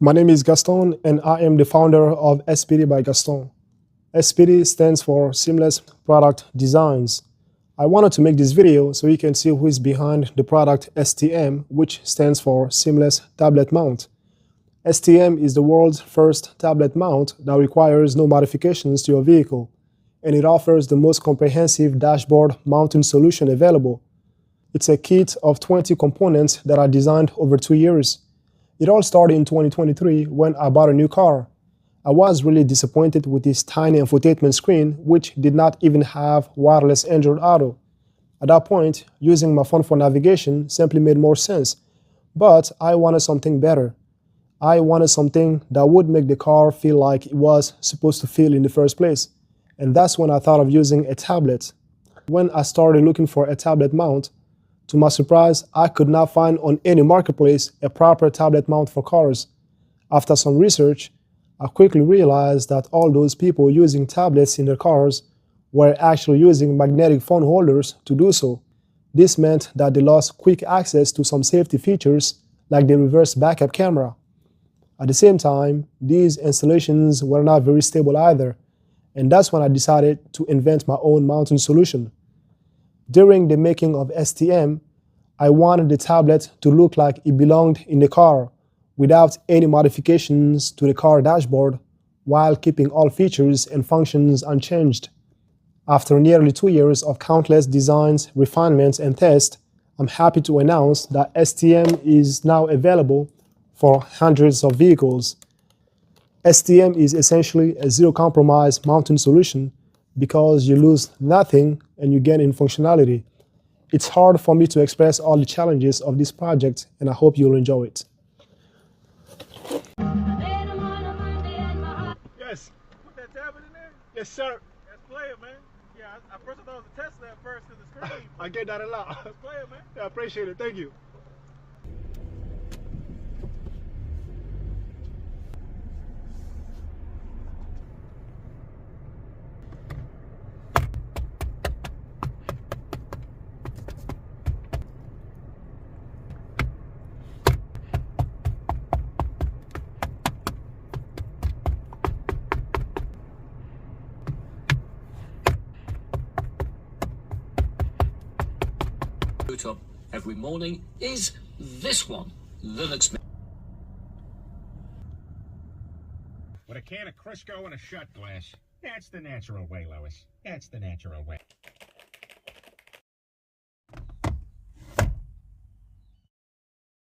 My name is Gaston and I am the founder of SPD by Gaston. SPD stands for Seamless Product Designs. I wanted to make this video so you can see who is behind the product STM, which stands for Seamless Tablet Mount. STM is the world's first tablet mount that requires no modifications to your vehicle, and it offers the most comprehensive dashboard mounting solution available. It's a kit of 20 components that are designed over 2 years. It all started in 2023 when I bought a new car. I was really disappointed with this tiny infotainment screen, which did not even have wireless Android Auto. At that point, using my phone for navigation simply made more sense, but I wanted something better. I wanted something that would make the car feel like it was supposed to feel in the first place, and that's when I thought of using a tablet. When I started looking for a tablet mount, to my surprise, I could not find on any marketplace a proper tablet mount for cars. After some research, I quickly realized that all those people using tablets in their cars were actually using magnetic phone holders to do so. This meant that they lost quick access to some safety features like the reverse backup camera. At the same time, these installations were not very stable either, and that's when I decided to invent my own mounting solution. During the making of STM, I wanted the tablet to look like it belonged in the car without any modifications to the car dashboard, while keeping all features and functions unchanged. After nearly 2 years of countless designs, refinements, and tests, I'm happy to announce that STM is now available for hundreds of vehicles. STM is essentially a zero-compromise mounting solution because you lose nothing and you gain in functionality. It's hard for me to express all the challenges of this project, and I hope you'll enjoy it. Yes. Put that tablet in there? Yes, sir. Let's play it, man. Yeah, I first thought it was a Tesla at first in the screen. I get that a lot. Let's play it, man. Yeah, I appreciate it. Thank you. Boot up every morning is this one, Linux. With a can of Crisco and a shot glass. That's the natural way, Lois. That's the natural way.